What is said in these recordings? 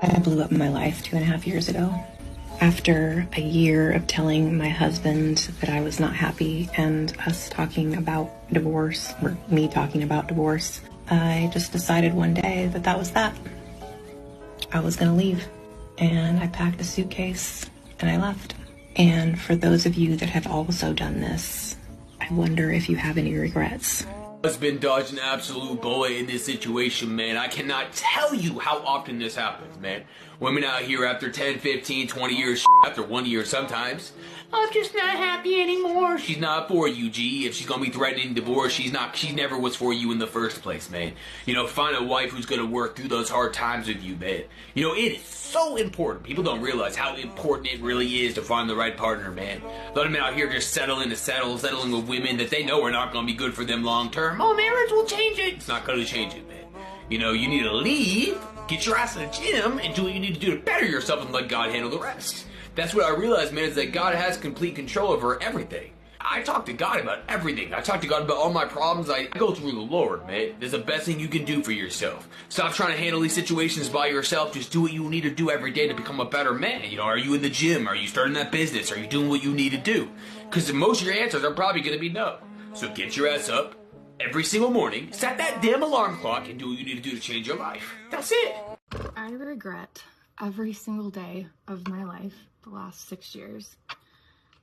I blew up my life 2.5 years ago. After a year of telling my husband that I was not happy and us talking about divorce, or me talking about divorce, I just decided one day that that was that. I was going to leave. And I packed a suitcase and I left. And for those of you that have also done this, I wonder if you have any regrets. Has been dodging an absolute bullet in this situation, man. I cannot tell you how often this happens, man. Women out here after 10, 15, 20 years, after 1 year sometimes, I'm just not happy anymore. She's not for you, G. If she's gonna be threatening divorce, she never was for you in the first place, man. You know, find a wife who's gonna work through those hard times with you, man. You know, it is so important. People don't realize how important it really is to find the right partner, man. A lot of men out here just settling with women that they know are not gonna be good for them long term. Oh, marriage will change it. It's not gonna change it, man. You know, you need to leave, get your ass in the gym, and do what you need to do to better yourself and let God handle the rest. That's what I realized, man, is that God has complete control over everything. I talk to God about everything. I talk to God about all my problems. I go through the Lord, man. That's the best thing you can do for yourself. Stop trying to handle these situations by yourself. Just do what you need to do every day to become a better man. You know, are you in the gym? Are you starting that business? Are you doing what you need to do? Because most of your answers are probably going to be no. So get your ass up every single morning, set that damn alarm clock, and do what you need to do to change your life. That's it. I regret every single day of my life, the last 6 years,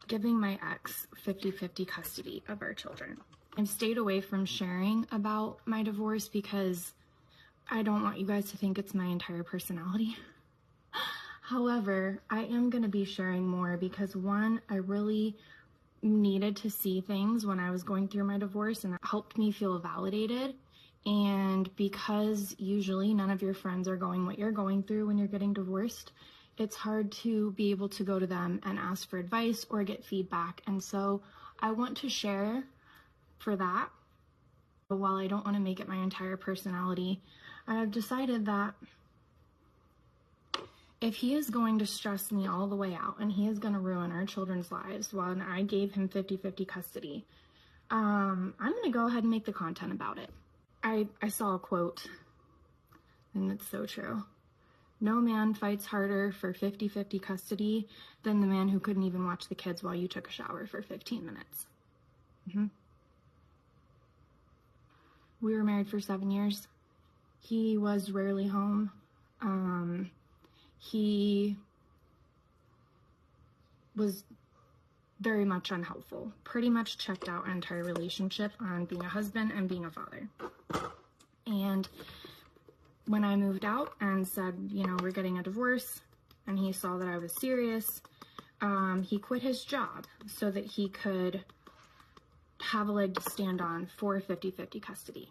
giving my ex 50-50 custody of our children. I've stayed away from sharing about my divorce because I don't want you guys to think it's my entire personality. However, I am going to be sharing more because, one, I really needed to see things when I was going through my divorce, and that helped me feel validated. And because usually none of your friends are going what you're going through when you're getting divorced, it's hard to be able to go to them and ask for advice or get feedback. And so I want to share for that. But while I don't want to make it my entire personality, I've decided that if he is going to stress me all the way out and he is going to ruin our children's lives while I gave him 50-50 custody, I'm going to go ahead and make the content about it. I saw a quote, and it's so true. No man fights harder for 50-50 custody than the man who couldn't even watch the kids while you took a shower for 15 minutes. We were married for 7 years. He was rarely home. He was very much unhelpful. Pretty much checked out our entire relationship on being a husband and being a father. And when I moved out and said, you know, we're getting a divorce, and he saw that I was serious, he quit his job so that he could have a leg to stand on for 50-50 custody.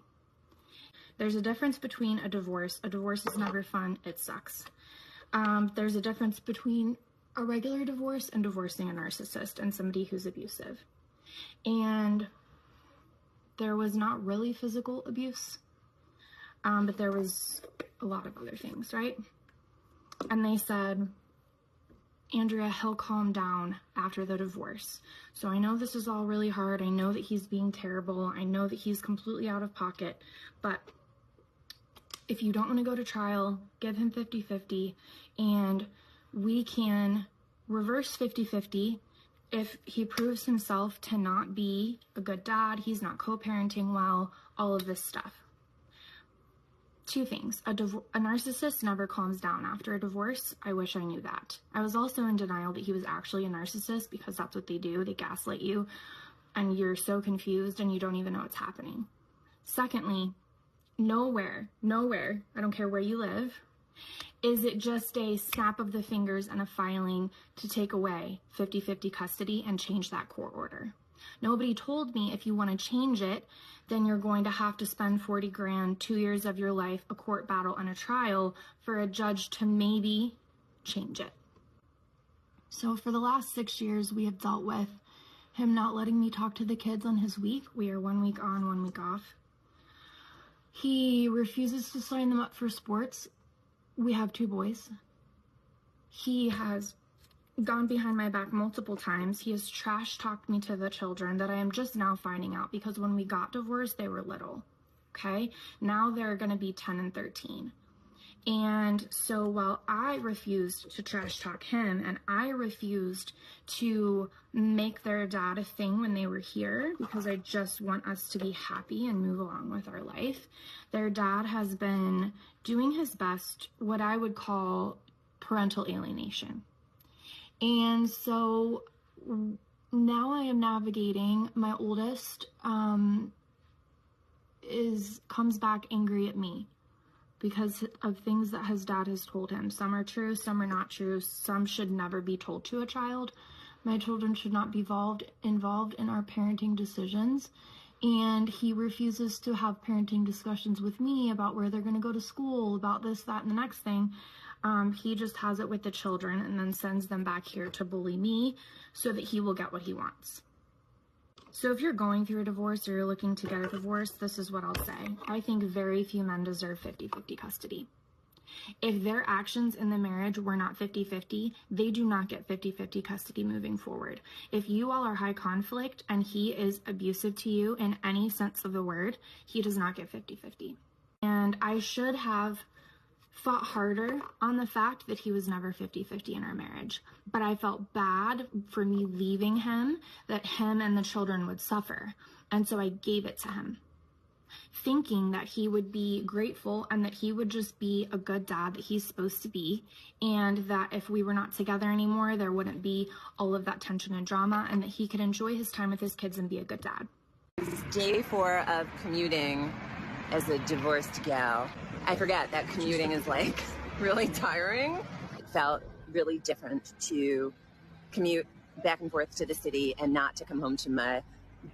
There's a difference between a divorce. A divorce is never fun. It sucks. There's a difference between a regular divorce and divorcing a narcissist and somebody who's abusive. And there was not really physical abuse, but there was a lot of other things, right? And they said, Andrea, he'll calm down after the divorce. So I know this is all really hard. I know that he's being terrible. I know that he's completely out of pocket, but if you don't want to go to trial, give him 50-50, and we can reverse 50-50 if he proves himself to not be a good dad, he's not co-parenting well, all of this stuff. Two things. A narcissist never calms down after a divorce. I wish I knew that. I was also in denial that he was actually a narcissist because that's what they do. They gaslight you, and you're so confused and you don't even know what's happening. Secondly, nowhere, I don't care where you live, is it just a snap of the fingers and a filing to take away 50-50 custody and change that court order. Nobody told me if you want to change it, then you're going to have to spend 40 grand, 2 years of your life, a court battle and a trial for a judge to maybe change it. So for the last 6 years, we have dealt with him not letting me talk to the kids on his week. We are 1 week on, 1 week off. He refuses to sign them up for sports. We have 2 boys. He has gone behind my back multiple times. He has trash talked me to the children that I am just now finding out, because when we got divorced, they were little, okay? Now they're going to be 10 and 13. And so while I refused to trash talk him and I refused to make their dad a thing when they were here, because I just want us to be happy and move along with our life, their dad has been doing his best, what I would call parental alienation. And so now I am navigating. My oldest comes back angry at me because of things that his dad has told him. Some are true, some are not true. Some should never be told to a child. My children should not be involved in our parenting decisions. And he refuses to have parenting discussions with me about where they're going to go to school, about this, that, and the next thing. He just has it with the children and then sends them back here to bully me so that he will get what he wants. So if you're going through a divorce or you're looking to get a divorce, this is what I'll say. I think very few men deserve 50-50 custody. If their actions in the marriage were not 50-50, they do not get 50-50 custody moving forward. If you all are high conflict and he is abusive to you in any sense of the word, he does not get 50-50. And I should have fought harder on the fact that he was never 50-50 in our marriage. But I felt bad for me leaving him, that him and the children would suffer. And so I gave it to him, thinking that he would be grateful and that he would just be a good dad that he's supposed to be, and that if we were not together anymore, there wouldn't be all of that tension and drama, and that he could enjoy his time with his kids and be a good dad. Day 4 of commuting as a divorced gal. I forget that commuting is like really tiring. It felt really different to commute back and forth to the city and not to come home to my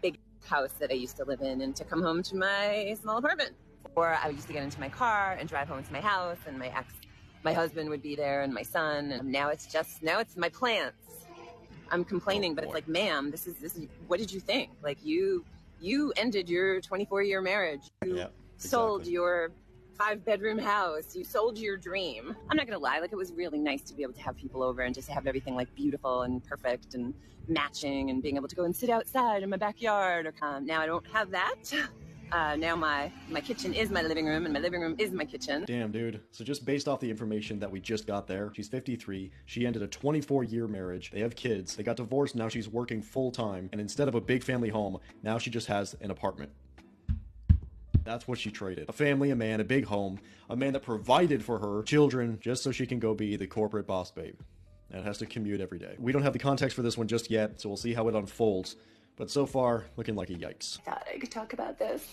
big house that I used to live in and to come home to my small apartment. Or I used to get into my car and drive home to my house, and my husband would be there and my son, and now it's my plants. I'm complaining, but it's like, ma'am, this is what did you think? Like you ended your 24-year marriage. You sold your 5-bedroom house. You sold your dream. I'm not gonna lie, like it was really nice to be able to have people over and just have everything like beautiful and perfect and matching and being able to go and sit outside in my backyard. Now I don't have that. Now my kitchen is my living room and my living room is my kitchen. Damn, dude. So just based off the information that we just got there, she's 53, she ended a 24-year marriage, they have kids, they got divorced, now she's working full-time, and instead of a big family home, now she just has an apartment. That's what she traded. A family, a man, a big home, a man that provided for her children just so she can go be the corporate boss babe. And has to commute every day. We don't have the context for this one just yet, so we'll see how it unfolds. But so far, looking like a yikes. I thought I could talk about this.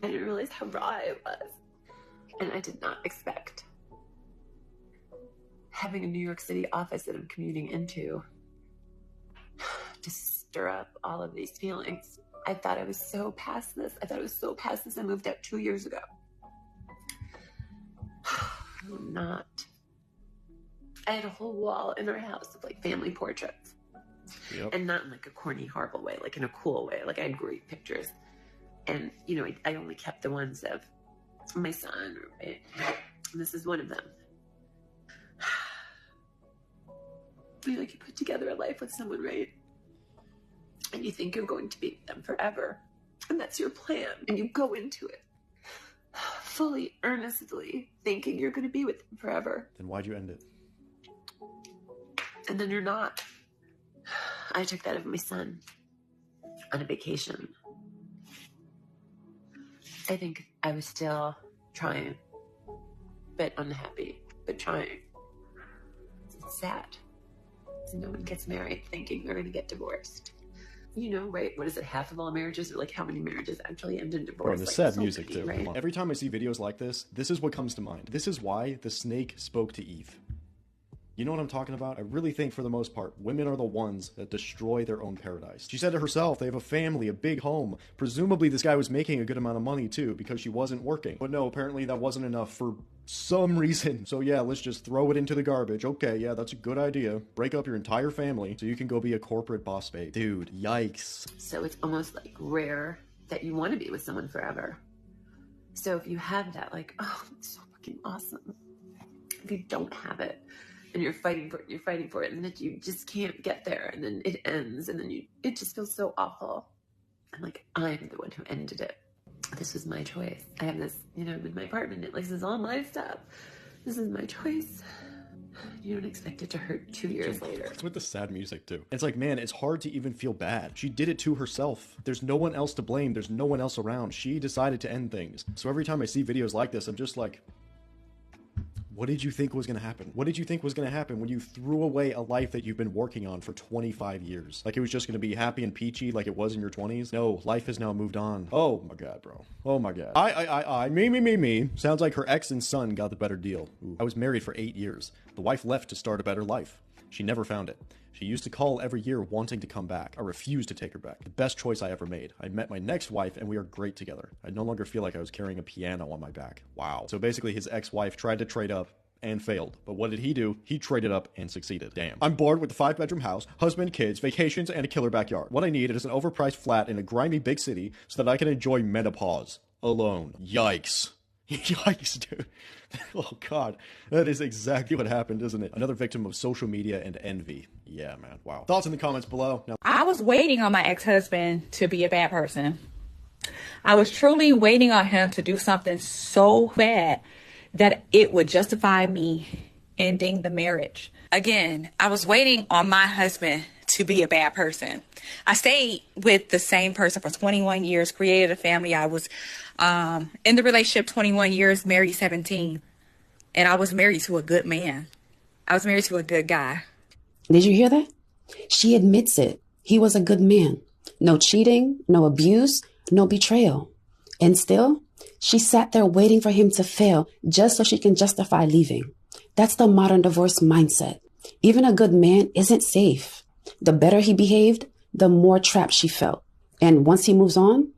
I didn't realize how raw it was. And I did not expect having a New York City office that I'm commuting into to stir up all of these feelings. I thought I was so past this. I moved out 2 years ago. I'm not. I had a whole wall in our house of like family portraits. Yep. And not in like a corny, horrible way, like in a cool way. Like I had great pictures. And, you know, I only kept the ones of my son, right? And this is one of them. You know, like you put together a life with someone, right? And you think you're going to be with them forever. And that's your plan. And you go into it fully, earnestly, thinking you're going to be with them forever. Then why'd you end it? And then you're not. I took that of my son on a vacation. I think I was still trying, but unhappy, but trying. It's sad. So no one gets married thinking they're going to get divorced. You know, right? What is it? Half of all marriages, or like how many marriages actually end in divorce? Bro, and the like, sad so music many, too. right? Every time I see videos like this is what comes to mind. This is why the snake spoke to Eve. You know what I'm talking about? I really think for the most part, women are the ones that destroy their own paradise. She said to herself, they have a family, a big home. Presumably this guy was making a good amount of money too, because she wasn't working. But no, apparently that wasn't enough for some reason. So yeah, let's just throw it into the garbage. Okay, yeah, that's a good idea. Break up your entire family so you can go be a corporate boss babe. Dude, yikes. So it's almost like rare that you want to be with someone forever. So if you have that, like, oh, it's so fucking awesome. If you don't have it, and you're fighting for it, and then you just can't get there, and then it ends, and then it just feels so awful. I'm like, I'm the one who ended it. This was my choice. I have this, you know, I'm in my apartment, this is all my stuff. This is my choice. You don't expect it to hurt 2 years later. It's with the sad music too. It's like, man, it's hard to even feel bad. She did it to herself. There's no one else to blame. There's no one else around. She decided to end things. So every time I see videos like this, I'm just like, what did you think was going to happen? What did you think was going to happen when you threw away a life that you've been working on for 25 years? Like it was just going to be happy and peachy like it was in your 20s? No, life has now moved on. Oh my God, bro. Oh my God. Me. Sounds like her ex and son got the better deal. Ooh. I was married for 8 years. The wife left to start a better life. She never found it. She used to call every year wanting to come back. I refused to take her back. The best choice I ever made. I met my next wife and we are great together. I no longer feel like I was carrying a piano on my back. Wow. So basically his ex-wife tried to trade up and failed. But what did he do? He traded up and succeeded. Damn. I'm bored with the 5-bedroom house, husband, kids, vacations, and a killer backyard. What I need is an overpriced flat in a grimy big city so that I can enjoy menopause alone. Yikes. Yikes, dude. Oh, God. That is exactly what happened, isn't it? Another victim of social media and envy. Yeah, man. Wow. Thoughts in the comments below. Now, I was waiting on my ex-husband to be a bad person. I was truly waiting on him to do something so bad that it would justify me ending the marriage. Again, I was waiting on my husband to be a bad person. I stayed with the same person for 21 years, created a family. I was in the relationship 21 years, married 17. And I was married to a good man. I was married to a good guy. Did you hear that? She admits it. He was a good man. No cheating, no abuse, no betrayal. And still, she sat there waiting for him to fail just so she can justify leaving. That's the modern divorce mindset. Even a good man isn't safe. The better he behaved, the more trapped she felt. And once he moves on,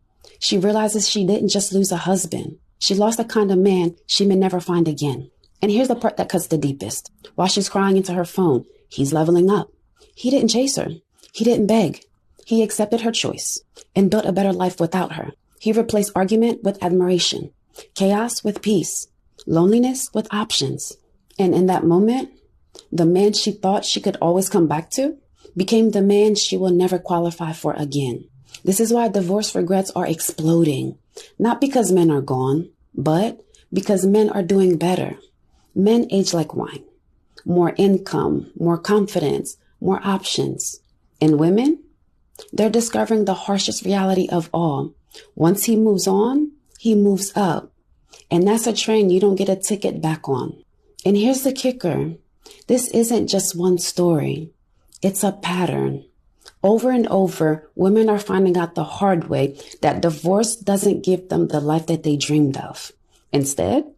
she realizes she didn't just lose a husband. She lost the kind of man she may never find again. And here's the part that cuts the deepest. While she's crying into her phone, he's leveling up. He didn't chase her. He didn't beg. He accepted her choice and built a better life without her. He replaced argument with admiration, chaos with peace, loneliness with options. And in that moment, the man she thought she could always come back to became the man she will never qualify for again. This is why divorce regrets are exploding. Not because men are gone, but because men are doing better. Men age like wine. More income, more confidence, more options. And women? They're discovering the harshest reality of all. Once he moves on, he moves up. And that's a train you don't get a ticket back on. And here's the kicker. This isn't just one story. It's a pattern. Over and over, women are finding out the hard way that divorce doesn't give them the life that they dreamed of. Instead,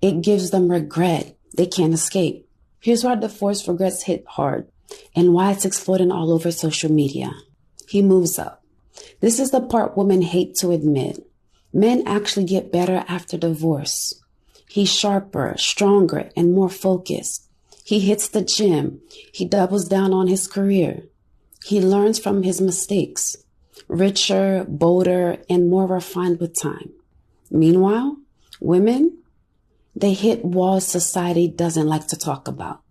it gives them regret they can't escape. Here's why divorce regrets hit hard and why it's exploding all over social media. He moves up. This is the part women hate to admit. Men actually get better after divorce. He's sharper, stronger, and more focused. He hits the gym. He doubles down on his career. He learns from his mistakes. Richer, bolder, and more refined with time. Meanwhile, women, they hit walls society doesn't like to talk about.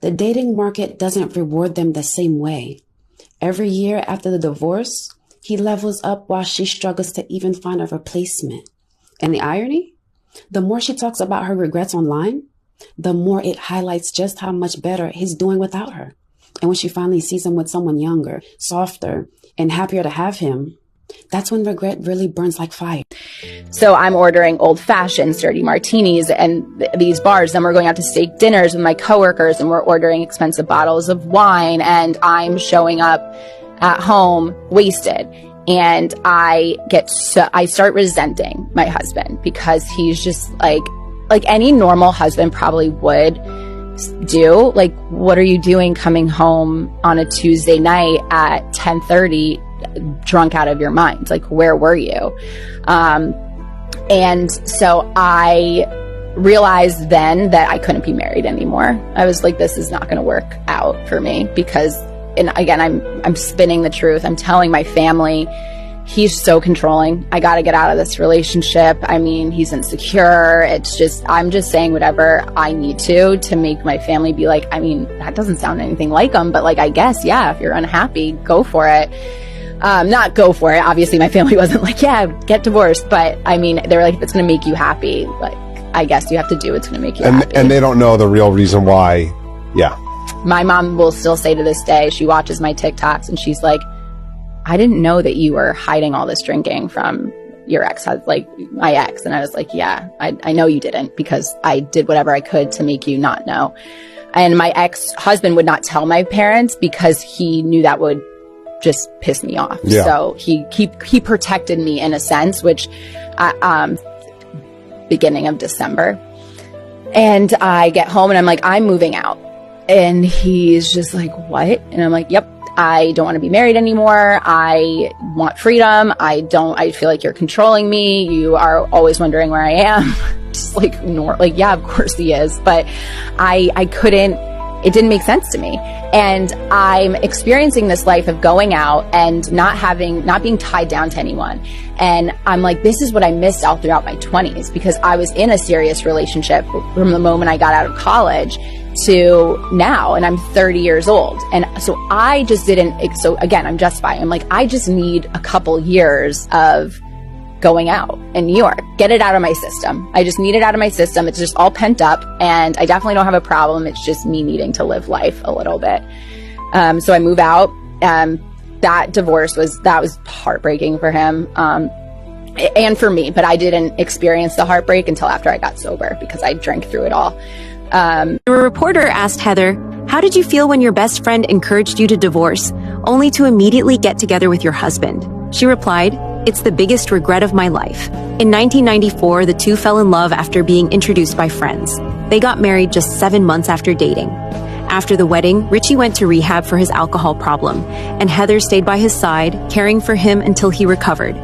The dating market doesn't reward them the same way. Every year after the divorce, he levels up while she struggles to even find a replacement. And the irony? The more she talks about her regrets online, the more it highlights just how much better he's doing without her. And when she finally sees him with someone younger, softer, and happier to have him, that's when regret really burns like fire. So I'm ordering old fashions, dirty martinis, and these bars. Then we're going out to steak dinners with my coworkers, and we're ordering expensive bottles of wine. And I'm showing up at home wasted. And I start resenting my husband because he's just like any normal husband probably would do. Like, what are you doing coming home on a Tuesday night at 10:30? Drunk out of your mind? Like, where were you? And so I realized then that I couldn't be married anymore. I was like, this is not going to work out for me because, and again, I'm spinning the truth. I'm telling my family, he's so controlling. I got to get out of this relationship. I mean, he's insecure. It's just, I'm just saying whatever I need to make my family be like, I mean, that doesn't sound anything like him, but like, I guess, yeah, if you're unhappy, go for it. Not go for it. Obviously, my family wasn't like, yeah, get divorced. But I mean, they were like, if it's going to make you happy, like, I guess you have to do what's going to make you happy. And they don't know the real reason why. Yeah. My mom will still say to this day, she watches my TikToks and she's like, I didn't know that you were hiding all this drinking from your ex, like my ex. And I was like, yeah, I know you didn't, because I did whatever I could to make you not know. And my ex-husband would not tell my parents because he knew that would just piss me off. Yeah. So he protected me in a sense, which beginning of December. And I get home and I'm like, I'm moving out. And he's just like, what? And I'm like, yep, I don't want to be married anymore. I want freedom. I feel like you're controlling me. You are always wondering where I am. Just like, yeah, of course he is. But I couldn't, it didn't make sense to me. And I'm experiencing this life of going out and not being tied down to anyone. And I'm like, this is what I missed out throughout my 20s, because I was in a serious relationship from the moment I got out of college to now, and I'm 30 years old. And so I just didn't, so again, I'm justifying. I'm like, I just need a couple years of going out in New York, get it out of my system. I just need it out of my system. It's just all pent up, and I definitely don't have a problem. It's just me needing to live life a little bit. So I move out. That divorce was heartbreaking for him. And for me, but I didn't experience the heartbreak until after I got sober, because I drank through it all. A reporter asked Heather, how did you feel when your best friend encouraged you to divorce, only to immediately get together with your husband? She replied, it's the biggest regret of my life. In 1994, the two fell in love after being introduced by friends. They got married just 7 months after dating. After the wedding, Richie went to rehab for his alcohol problem, and Heather stayed by his side, caring for him until he recovered.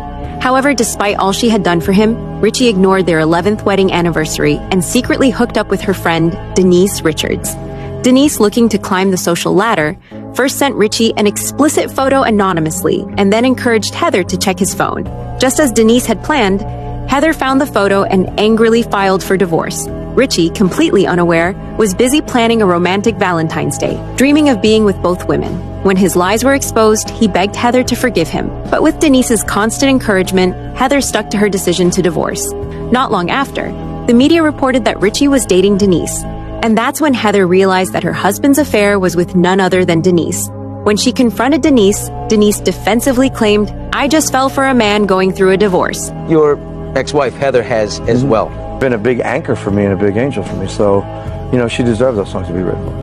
However, despite all she had done for him, Richie ignored their 11th wedding anniversary and secretly hooked up with her friend, Denise Richards. Denise, looking to climb the social ladder, first sent Richie an explicit photo anonymously and then encouraged Heather to check his phone. Just as Denise had planned, Heather found the photo and angrily filed for divorce. Richie, completely unaware, was busy planning a romantic Valentine's Day, dreaming of being with both women. When his lies were exposed, he begged Heather to forgive him. But with Denise's constant encouragement, Heather stuck to her decision to divorce. Not long after, the media reported that Richie was dating Denise. And that's when Heather realized that her husband's affair was with none other than Denise. When she confronted Denise, Denise defensively claimed, I just fell for a man going through a divorce. Your ex-wife, Heather, has as well. Been a big anchor for me and a big angel for me, so, she deserves those songs to be written.